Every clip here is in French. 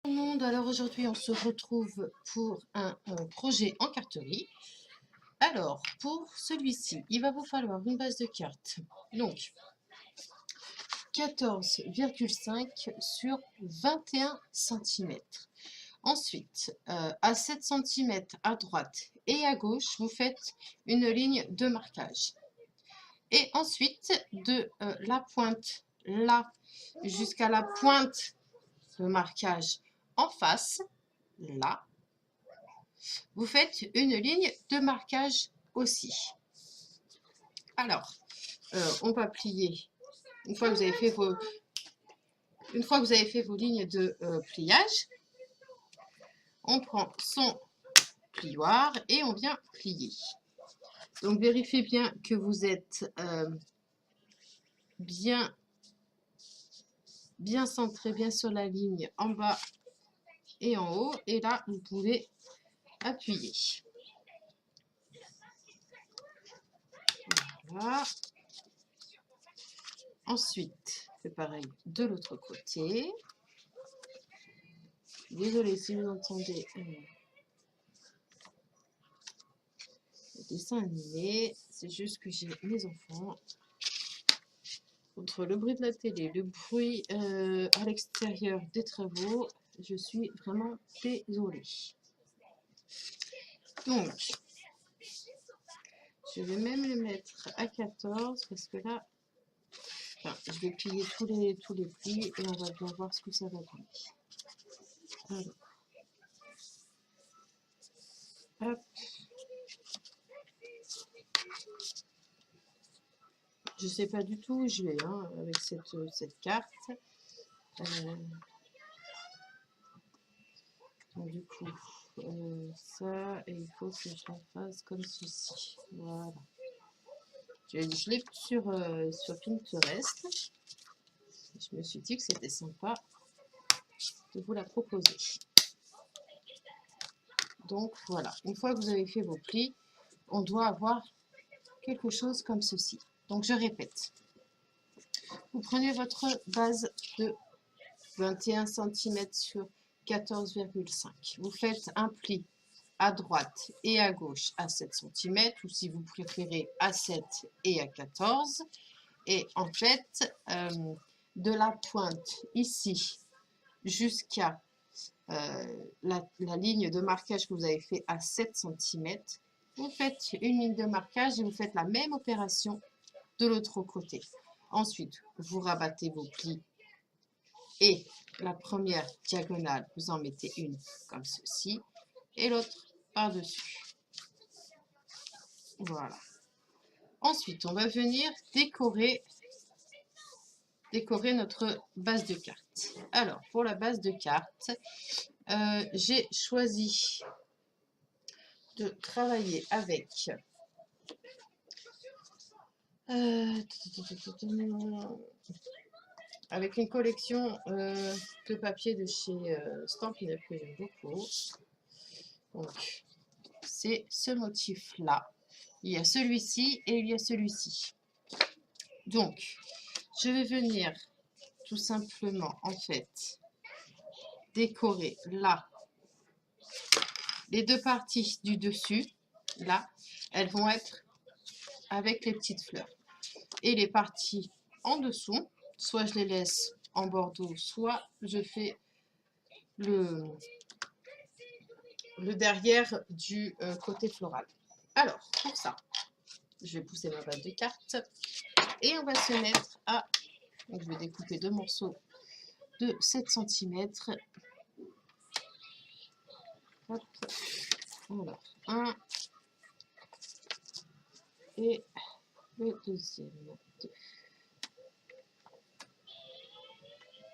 Tout le monde, alors aujourd'hui on se retrouve pour un projet en carterie. Alors pour celui-ci, il va vous falloir une base de cartes, donc 14,5 sur 21 cm. Ensuite, à 7 cm à droite et à gauche, vous faites une ligne de marquage. Et ensuite, de la pointe là jusqu'à la pointe de marquage en face, là, vous faites une ligne de marquage aussi. Alors, on va plier. Une fois que vous avez fait vos lignes de pliage, on prend son plioir et on vient plier. Donc, vérifiez bien que vous êtes bien centré, bien sur la ligne en bas et en haut. Et là, vous pouvez appuyer. Voilà. Ensuite, c'est pareil de l'autre côté. Désolée si vous entendez le dessin animé, c'est juste que j'ai mes enfants. Entre le bruit de la télé, le bruit à l'extérieur des travaux, je suis vraiment désolée. Donc, je vais même les mettre à 14 parce que là, enfin, je vais plier tous les plis et on va bien voir ce que ça va donner. Alors, hop. Je ne sais pas du tout où je vais avec cette carte. Donc, du coup, ça, et il faut que je la fasse comme ceci. Voilà. Je l'ai sur Pinterest. Je me suis dit que c'était sympa de vous la proposer. Donc voilà, une fois que vous avez fait vos plis, on doit avoir quelque chose comme ceci. Donc je répète. Vous prenez votre base de 21 cm sur 14,5. Vous faites un pli à droite et à gauche à 7 cm, ou si vous préférez à 7 et à 14. Et en fait, de la pointe ici jusqu'à la ligne de marquage que vous avez fait à 7 cm, vous faites une ligne de marquage et vous faites la même opération de l'autre côté. Ensuite, vous rabattez vos plis et la première diagonale, vous en mettez une comme ceci et l'autre par-dessus. Voilà. Ensuite, on va venir décorer notre base de cartes. Alors, pour la base de cartes, j'ai choisi de travailler avec une collection de papier de chez Stampin' Up que j'aime beaucoup. Donc, c'est ce motif-là. Il y a celui-ci et il y a celui-ci. Donc, je vais venir tout simplement, en fait, décorer là les deux parties du dessus. Là, elles vont être avec les petites fleurs. Et les parties en dessous, soit je les laisse en bordeaux, soit je fais le derrière du côté floral. Alors, pour ça, je vais pousser ma base de cartes et on va se mettre à... Donc, je vais découper deux morceaux de 7 cm. Hop. Alors, un et le deuxième.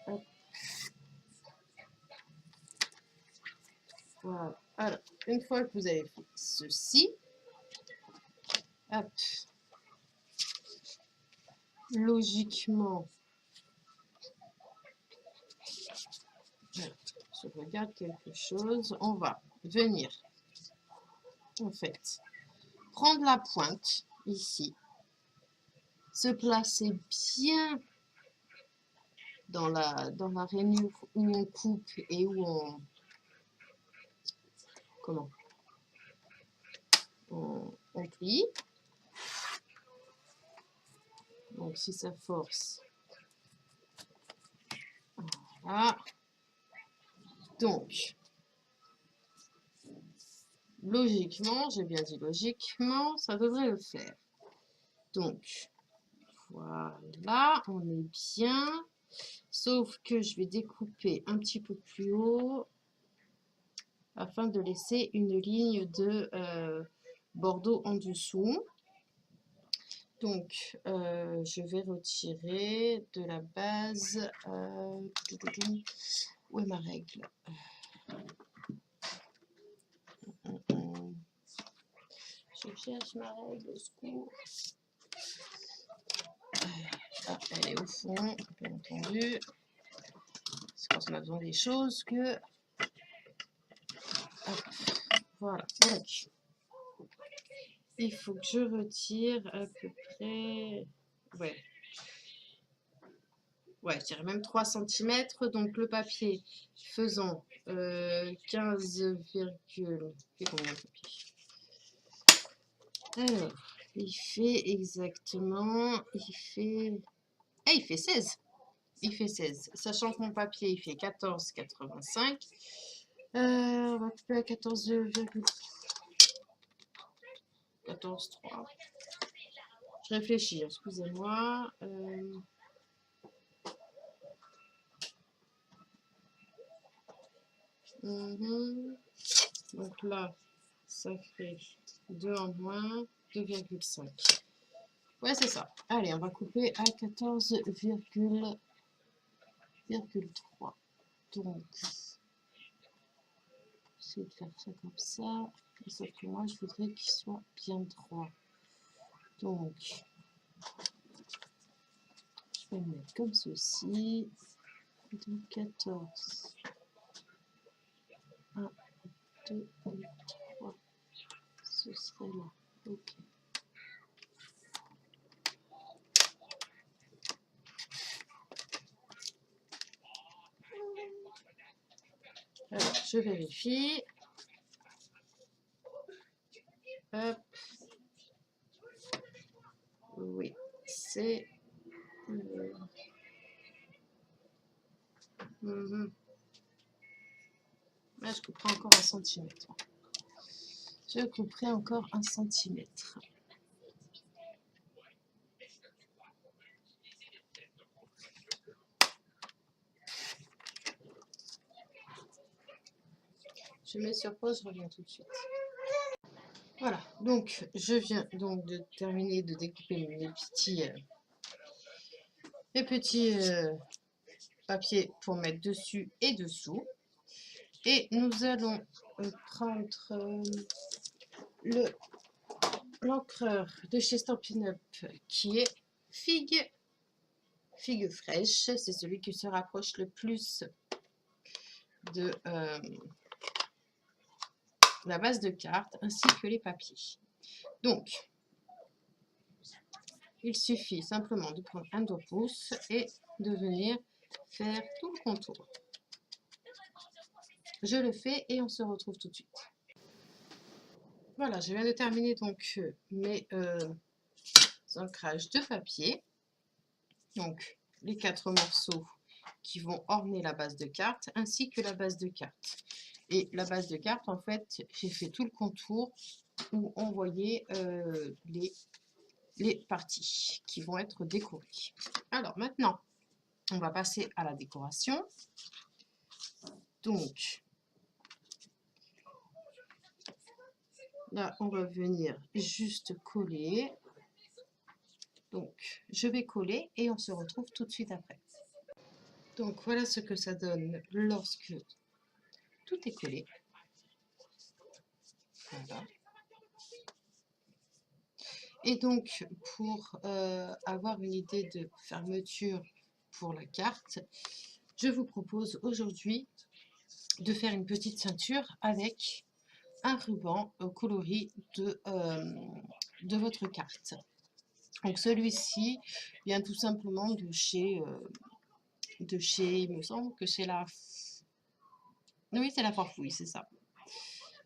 Hop. Voilà. Alors, une fois que vous avez fait ceci, hop, logiquement, je regarde quelque chose, on va venir, en fait, prendre la pointe, ici, se placer dans l'arène où on coupe et où on, comment, on plie. Donc si ça force, voilà. Donc, logiquement, j'ai bien dit logiquement, ça devrait le faire. Donc, voilà, on est bien. Sauf que je vais découper un petit peu plus haut afin de laisser une ligne de bordeaux en dessous. Donc, je vais retirer de la base. Où est ma règle? Je cherche ma règle, au secours. Ah, elle est au fond, bien entendu. C'est quand on a besoin des choses que... Hop, voilà, donc il faut que je retire à peu près... Ouais, je dirais même 3 cm. Donc le papier faisant 15, fait combien de papier? Alors, il fait exactement... Il fait 16. Il fait 16. Sachant que mon papier, il fait 14,85. On va couper à 14,3. Je réfléchis, excusez-moi. Donc là, ça fait 2 en moins, 2,5. Ouais, c'est ça. Allez, on va couper à 14,3. Donc, essayer de faire ça comme ça. Sauf que moi, je voudrais qu'il soit bien droit. Donc, je vais le mettre comme ceci. Donc, 14. 1, 2, 3. Ce serait là. Ok. Alors, je vérifie. Hop. Oui, c'est... Là, je couperai encore 1 centimètre. Je couperai encore 1 centimètre. Je mets sur pause, je reviens tout de suite. Voilà, donc je viens donc de terminer de découper mes petits papiers pour mettre dessus et dessous. Et nous allons prendre l'encreur de chez Stampin' Up qui est figue fraîche. C'est celui qui se rapproche le plus de la base de carte ainsi que les papiers. Donc, il suffit simplement de prendre un doigt-pouce et de venir faire tout le contour. Je le fais et on se retrouve tout de suite. Voilà, je viens de terminer donc mes ancrages de papier. Donc, les 4 morceaux qui vont orner la base de carte ainsi que la base de carte. Et la base de carte, en fait, j'ai fait tout le contour où on voyait les parties qui vont être décorées. Alors maintenant, on va passer à la décoration. Donc, là, on va venir juste coller. Donc, je vais coller et on se retrouve tout de suite après. Donc, voilà ce que ça donne lorsque tout est collé. Voilà. Et donc, pour avoir une idée de fermeture pour la carte, je vous propose aujourd'hui de faire une petite ceinture avec un ruban coloris de votre carte. Donc celui-ci vient tout simplement de chez de chez, il me semble que c'est la... Oui, c'est la Farfouille, c'est ça.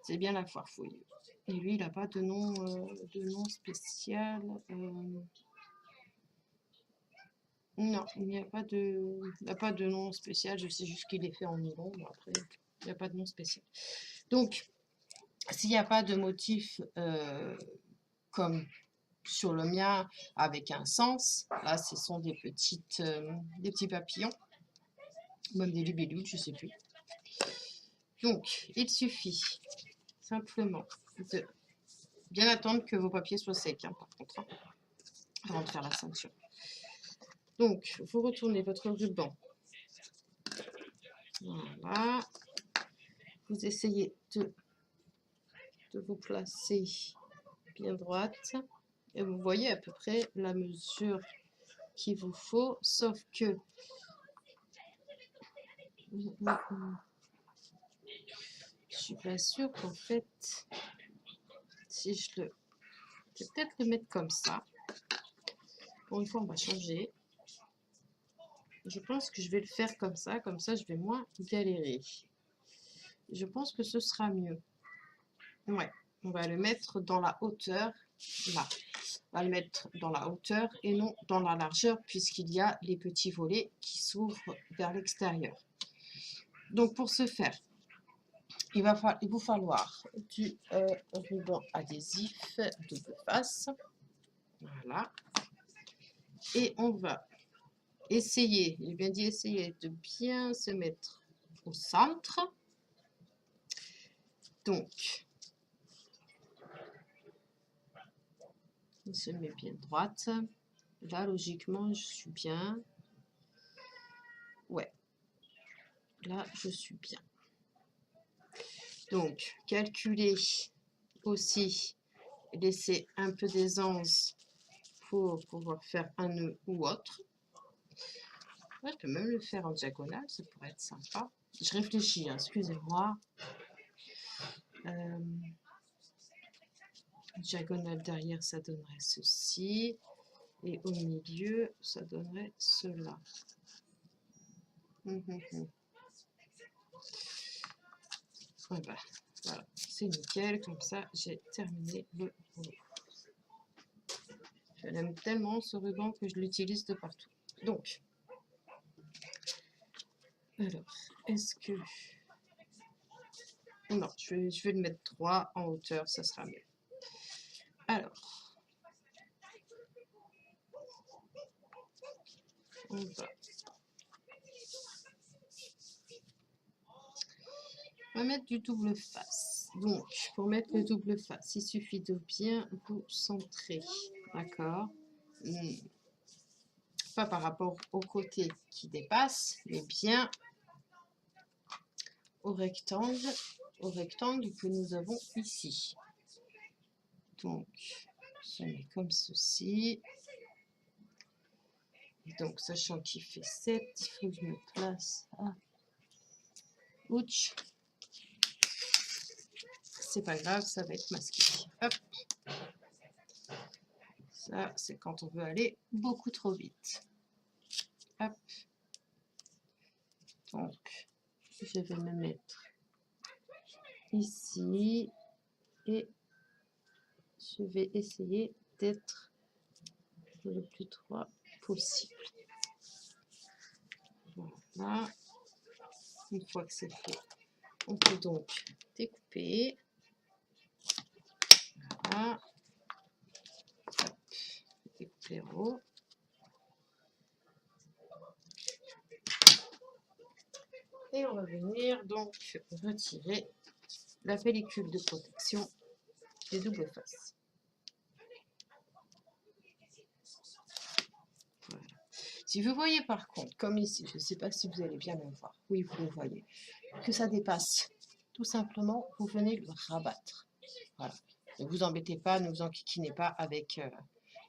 C'est bien la Farfouille. Et lui, il n'a pas de nom spécial. Non, il n'y a pas de nom spécial. Je sais juste qu'il est fait en nylon, mais après, il n'y a pas de nom spécial. Donc, s'il n'y a pas de motif comme sur le mien avec un sens, là, ce sont des petits papillons, même des libellules, je ne sais plus. Donc, il suffit simplement de bien attendre que vos papiers soient secs, hein, par contre, hein, avant de faire la ceinture. Donc, vous retournez votre ruban. Voilà. Vous essayez de vous placer bien droite. Et vous voyez à peu près la mesure qu'il vous faut, sauf que... Je suis pas sûre qu'en fait, si je vais peut-être le mettre comme ça. Pour une fois, on va changer. Je pense que je vais le faire comme ça je vais moins galérer. Je pense que ce sera mieux. Ouais, on va le mettre dans la hauteur, là. On va le mettre dans la hauteur et non dans la largeur, puisqu'il y a les petits volets qui s'ouvrent vers l'extérieur. Donc, pour ce faire, il vous falloir du ruban adhésif double face. Voilà. Et on va essayer, j'ai bien dit essayer, de bien se mettre au centre. Donc, on se met bien droite. Là, logiquement, je suis bien. Ouais. Là, je suis bien. Donc, calculez aussi, laissez un peu d'aisance pour pouvoir faire un nœud ou autre. Ouais, je peux même le faire en diagonale, ça pourrait être sympa. Je réfléchis, hein, excusez-moi. Diagonale derrière, ça donnerait ceci. Et au milieu, ça donnerait cela. Ouais, bah, voilà, c'est nickel. Comme ça, j'ai terminé le boulot. Je l'aime tellement ce ruban que je l'utilise de partout. Donc, alors, est-ce que... Non, je vais le mettre 3 en hauteur, ça sera mieux. Alors, on va mettre du double face. Donc, pour mettre le double face, il suffit de bien vous centrer. D'accord? Pas par rapport au côté qui dépasse, mais bien au rectangle que nous avons ici. Donc, je mets comme ceci. Et donc, sachant qu'il fait 7, il faut que je me place à... Ouch. C'est pas grave, ça va être masqué. Hop. Ça, c'est quand on veut aller beaucoup trop vite. Hop. Donc, je vais me mettre ici et je vais essayer d'être le plus droit possible. Voilà. Une fois que c'est fait, on peut donc découper. Voilà. Hop. Découper en haut. Et on va venir donc retirer la pellicule de protection des doubles faces. Voilà. Si vous voyez par contre, comme ici, je ne sais pas si vous allez bien me voir, oui vous le voyez, que ça dépasse, tout simplement, vous venez le rabattre. Voilà. Ne vous embêtez pas, ne vous enquiquinez pas avec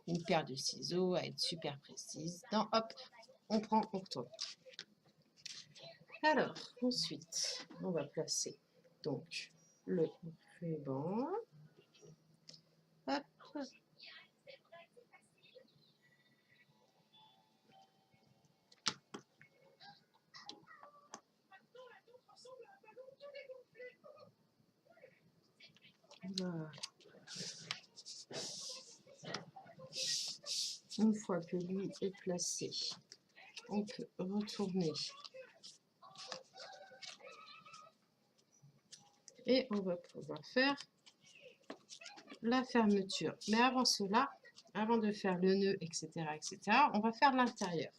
une paire de ciseaux à être super précise. Non, hop, on prend, on retourne. Alors, ensuite, on va placer donc le ruban. Hop. Voilà. Une fois que lui est placé, on peut retourner et on va pouvoir faire la fermeture. Mais avant cela, avant de faire le nœud, etc., on va faire l'intérieur.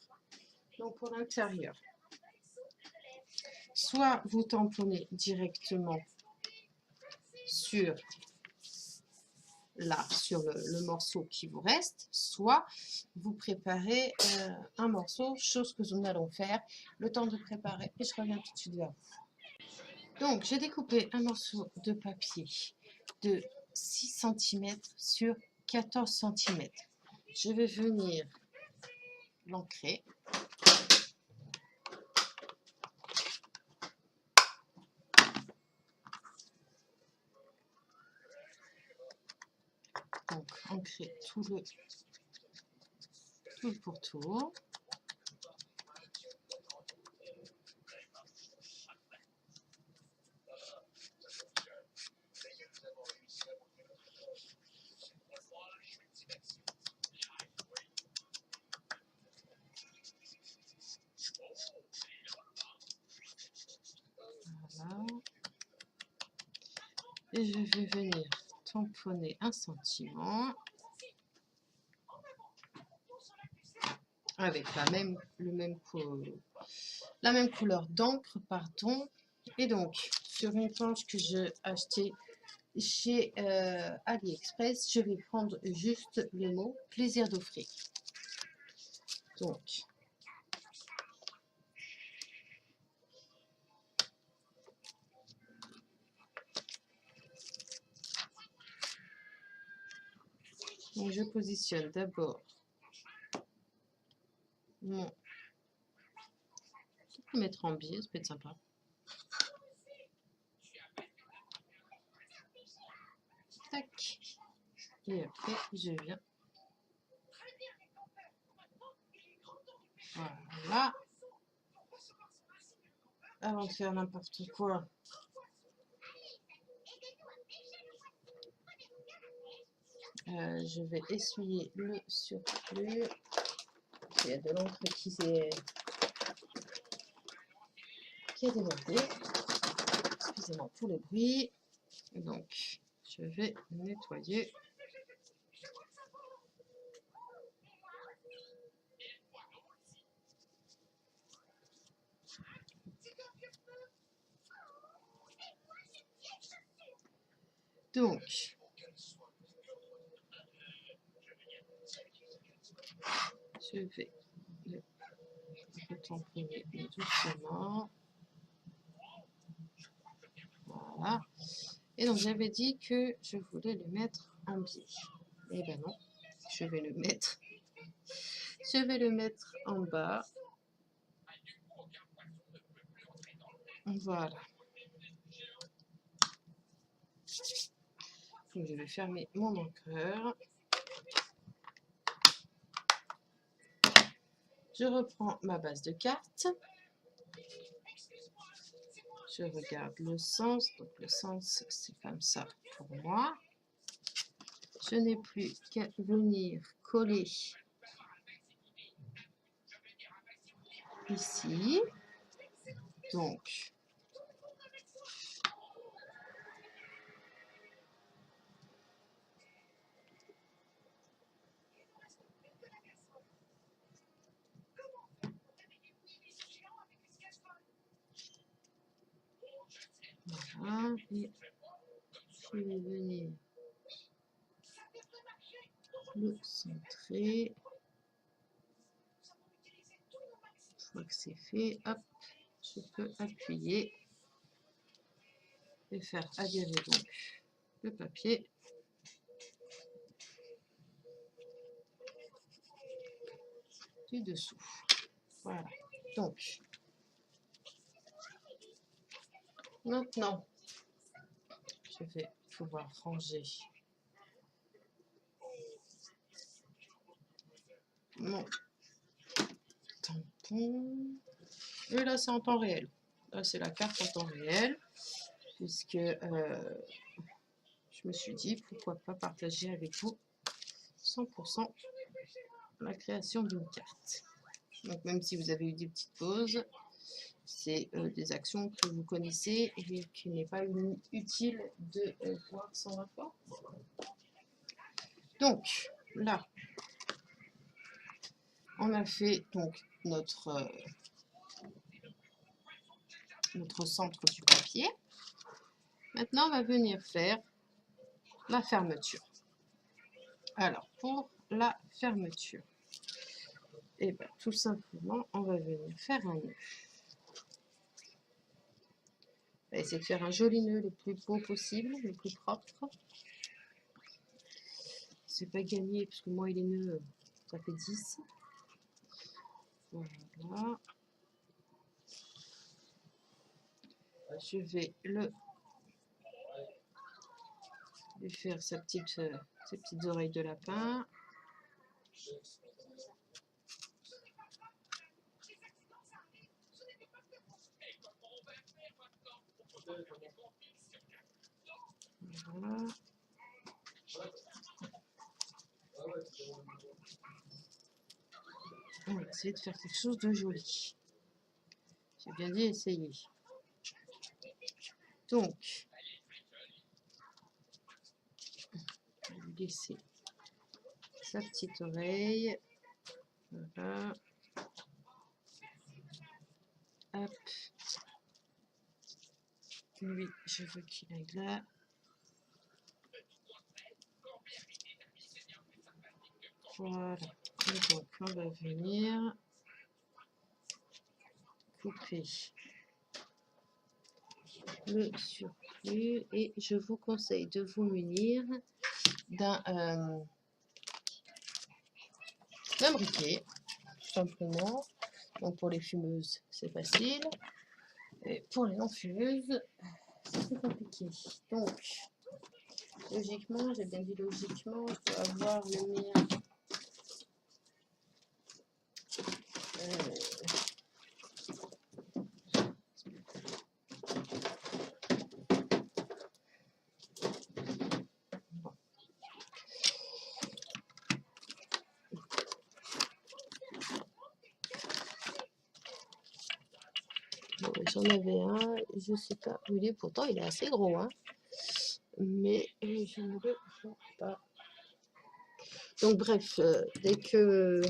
Donc pour l'intérieur, soit vous tamponnez directement sur le morceau qui vous reste, soit vous préparez un morceau, chose que nous allons faire, le temps de préparer, et je reviens tout de suite vers vous. Donc j'ai découpé un morceau de papier de 6 cm sur 14 cm. Je vais venir l'ancrer. Donc ancrer tout le pourtour. Voilà. Et je vais venir tamponner un sentiment avec la même couleur d'encre, pardon. Et donc, sur une planche que j'ai achetée chez AliExpress, je vais prendre juste le mot plaisir d'offrir. Donc, je positionne d'abord mon... Je peux mettre en biais, ça peut être sympa. Tac. Et après, je viens. Voilà. Avant de faire n'importe quoi, je vais essuyer le surplus. Il y a de l'encre qui a débordé. Excusez-moi pour le bruit. Donc, je vais nettoyer. Donc, je vais le tamponner doucement. Voilà. Et donc, j'avais dit que je voulais le mettre en biais. Eh ben non, je vais le mettre en bas. Voilà. Donc, je vais fermer mon encreur. Je reprends ma base de cartes. Je regarde le sens. Donc, le sens, c'est comme ça pour moi. Je n'ai plus qu'à venir coller ici. Donc, voilà. Et je vais venir le centrer. Une fois que c'est fait, hop, je peux appuyer et faire adhérer donc le papier. Du dessous. Voilà. Donc, maintenant, je vais pouvoir ranger mon tampon. Et là, c'est en temps réel. Là, c'est la carte en temps réel, puisque je me suis dit pourquoi pas partager avec vous 100% la création d'une carte. Donc même si vous avez eu des petites pauses, c'est des actions que vous connaissez et qu'il n'est pas utile de voir sans rapport. Donc là, on a fait donc notre centre du papier. Maintenant, on va venir faire la fermeture. Alors, pour la fermeture, et bien, tout simplement, on va venir faire un nœud. On va essayer de faire un joli nœud le plus beau possible, le plus propre. C'est pas gagné, parce que moi, les nœuds, ça fait 10. Voilà. Je vais lui faire ses petites oreilles de lapin. Voilà. On va essayer de faire quelque chose de joli. J'ai bien dit essayer. Donc, je vais lui laisser sa petite oreille. Voilà. Hop. Lui, je veux qu'il aille là. Voilà. Et donc, on va venir couper le surplus et je vous conseille de vous munir d'un briquet, tout simplement. Donc pour les fumeuses, c'est facile. Et pour les non-fumeuses, c'est plus compliqué. Donc, logiquement, j'ai bien dit logiquement, je dois avoir le mien. Bon, j'en avais un, je sais pas où il est, pourtant il est assez gros, hein. Mais je ne le vois pas. Donc bref, dès que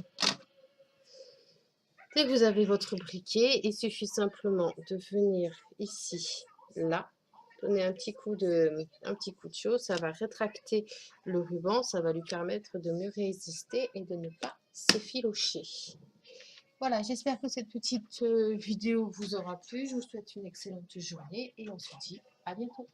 vous avez votre briquet, il suffit simplement de venir ici, là, donner un petit coup de chaud, ça va rétracter le ruban, ça va lui permettre de mieux résister et de ne pas s'effilocher. Voilà, j'espère que cette petite vidéo vous aura plu. Je vous souhaite une excellente journée et on se dit à bientôt.